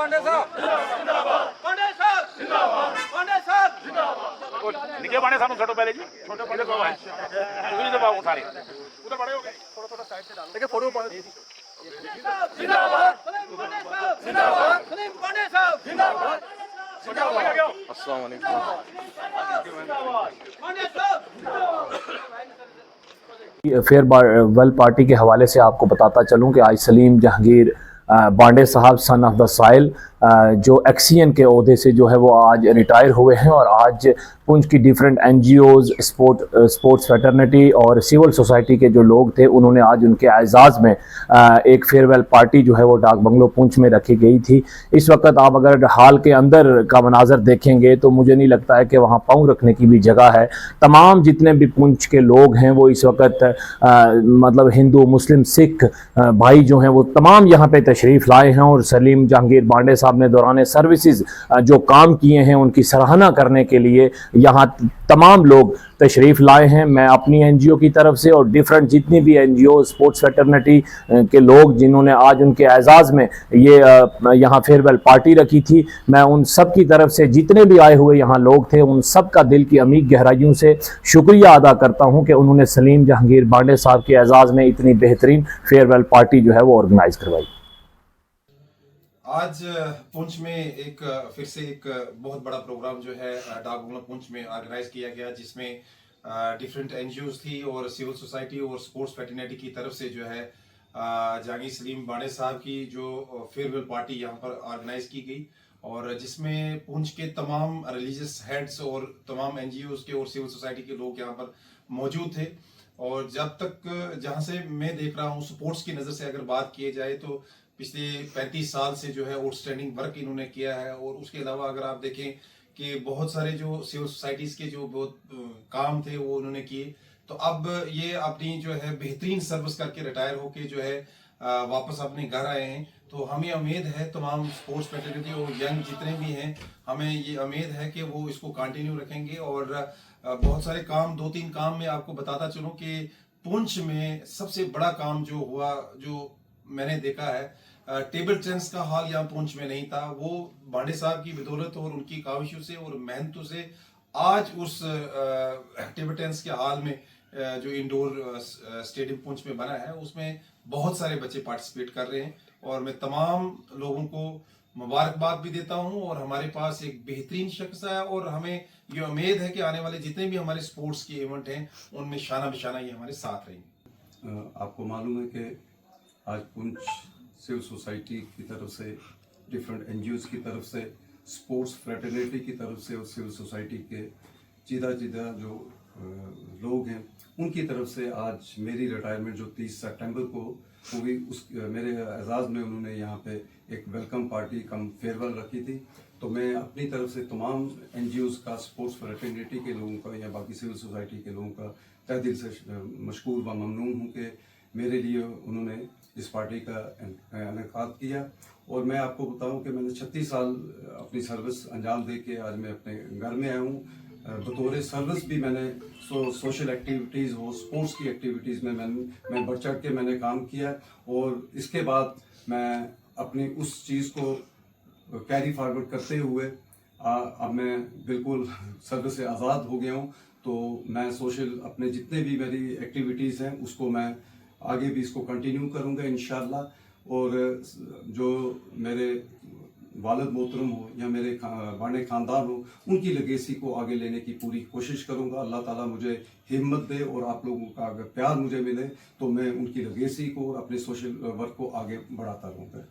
पांडे साहब निके बाणे सानू छोटो पहले जी छोटे बड़े दो भाई दूसरी दबाओ सारे उधर बड़े हो गए थोड़ा थोड़ा साइड से डाल देखिए फोटो जिंदाबाद सलीम पांडे साहब जिंदाबाद अस्सलाम वालेकुम। पांडे साहब फेयरवेल पार्टी के हवाले से आपको बताता चलूं कि आज सलीम जहांगीर बांडे साहब सन ऑफ द साइल जो एक्सीएन के ओहदे से जो है वो आज रिटायर हुए हैं और आज पुंछ की डिफरेंट एनजीओज़ स्पोर्ट्स फैटर्निटी और सिविल सोसाइटी के जो लोग थे उन्होंने आज उनके एजाज़ में एक फेयरवेल पार्टी जो है वो डाक बंगलो पुंछ में रखी गई थी। इस वक्त आप अगर हाल के अंदर का मनाजर देखेंगे तो मुझे नहीं लगता है कि वहाँ पाँव रखने की भी जगह है। तमाम जितने भी पुंछ के लोग हैं वो इस वक्त मतलब हिंदू मुस्लिम सिख भाई जो हैं वो तमाम यहाँ पे तशरीफ़ लाए हैं और सलीम जहांगीर बांडे साहब ने दौरान सर्विसेज जो काम किए हैं उनकी सराहना करने के लिए यहाँ तमाम लोग तशरीफ़ लाए हैं। मैं अपनी एनजीओ की तरफ से और डिफरेंट जितनी भी एनजीओ स्पोर्ट्स फैटर्निटी के लोग जिन्होंने आज उनके एजाज़ में ये यहाँ फेयरवेल पार्टी रखी थी, मैं उन सब की तरफ से जितने भी आए हुए यहाँ लोग थे उन सब का दिल की अमीर गहराइयों से शुक्रिया अदा करता हूँ कि उन्होंने सलीम जहांगीर बांडे साहब के एजाज़ में इतनी बेहतरीन फेयरवेल पार्टी जो है वो ऑर्गेनाइज़ करवाई। आज पुंछ में एक फिर से एक बहुत बड़ा प्रोग्राम जो है डाक बंगला पुंछ में ऑर्गेनाइज किया गया, जिसमें डिफरेंट एनजीओज थी और सिविल सोसाइटी और स्पोर्ट्स फैटर्निटी की तरफ से जो है जहांगीर सलीम बांडे साहब की जो फेयरवेल पार्टी यहाँ पर ऑर्गेनाइज की गई और जिसमें पुंछ के तमाम रिलीजियस हेड्स और तमाम एनजीओज के और सिविल सोसाइटी के लोग यहाँ पर मौजूद थे। और जब तक जहाँ से मैं देख रहा हूँ स्पोर्ट्स की नज़र से अगर बात की जाए तो पिछले 35 साल से जो है आउटस्टैंडिंग वर्क इन्होंने किया है। और उसके अलावा अगर आप देखें कि बहुत सारे जो सिविल सोसाइटीज़ के जो बहुत काम थे वो उन्होंने किए, तो अब ये अपनी जो है बेहतरीन सर्विस करके रिटायर होके जो है वापस अपने घर आए हैं। तो हमें उम्मीद है तमाम स्पोर्ट्स फैटर्निटी और यंग जितने भी हैं, हमें ये उम्मीद है कि वो इसको कंटिन्यू रखेंगे। और बहुत सारे काम, 2-3 काम में आपको बताता चलूँ कि पुंछ में सबसे बड़ा काम जो हुआ, जो मैंने देखा है, टेबल टेनिस का हाल यहाँ पुंछ में नहीं था। वो बांडे साहब की बदौलत और उनकी काविशों से और मेहनतों से आज उस टेबल टेनिस के हाल में जो इंडोर स्टेडियम पुंछ में बना है उसमें बहुत सारे बच्चे पार्टिसिपेट कर रहे हैं। और मैं तमाम लोगों को मुबारकबाद भी देता हूं। और हमारे पास एक बेहतरीन शख्स है और हमें ये उम्मीद है कि आने वाले जितने भी हमारे स्पोर्ट्स के इवेंट हैं उनमें शाना बिशाना ये हमारे साथ रहेंगे। आपको मालूम है कि आज पुंछ सिविल सोसाइटी की तरफ से, डिफरेंट एनजीओज़ की तरफ से, स्पोर्ट्स फ्रेटर्निटी की तरफ से और सिविल सोसाइटी के जीदा जो लोग हैं उनकी तरफ से आज मेरी रिटायरमेंट जो 30 सितंबर को हुई, उस मेरे एजाज़ में उन्होंने यहाँ पे एक वेलकम पार्टी कम फेयरवेल रखी थी। तो मैं अपनी तरफ से तमाम एनजीओज़ का, स्पोर्ट्स फ्रेटर्निटी के लोगों का या बाकी सिविल सोसाइटी के लोगों का तहे दिल से मशकूर व ममनून हूँ कि मेरे लिए उन्होंने इस पार्टी का इनेकाद किया। और मैं आपको बताऊं कि मैंने 36 साल अपनी सर्विस अंजाम दे के आज मैं अपने घर में आया हूँ। बतौर सर्विस भी मैंने सोशल एक्टिविटीज़ हो, स्पोर्ट्स की एक्टिविटीज़ में मैं बढ़ चढ़ के मैंने काम किया। और इसके बाद मैं अपनी उस चीज़ को कैरी फॉरवर्ड करते हुए अब मैं बिल्कुल सर्विस से आज़ाद हो गया हूँ। तो मैं सोशल अपने जितने भी मेरी एक्टिविटीज़ हैं उसको मैं आगे भी इसको कंटिन्यू करूँगा इंशाल्लाह। और जो मेरे वालिद मोहतरम हो या मेरे बांडे ख़ानदान हो, उनकी लेगेसी को आगे लेने की पूरी कोशिश करूँगा। अल्लाह ताला मुझे हिम्मत दे और आप लोगों का अगर प्यार मुझे मिले तो मैं उनकी लेगेसी को, अपने सोशल वर्क को आगे बढ़ाता रहूँगा।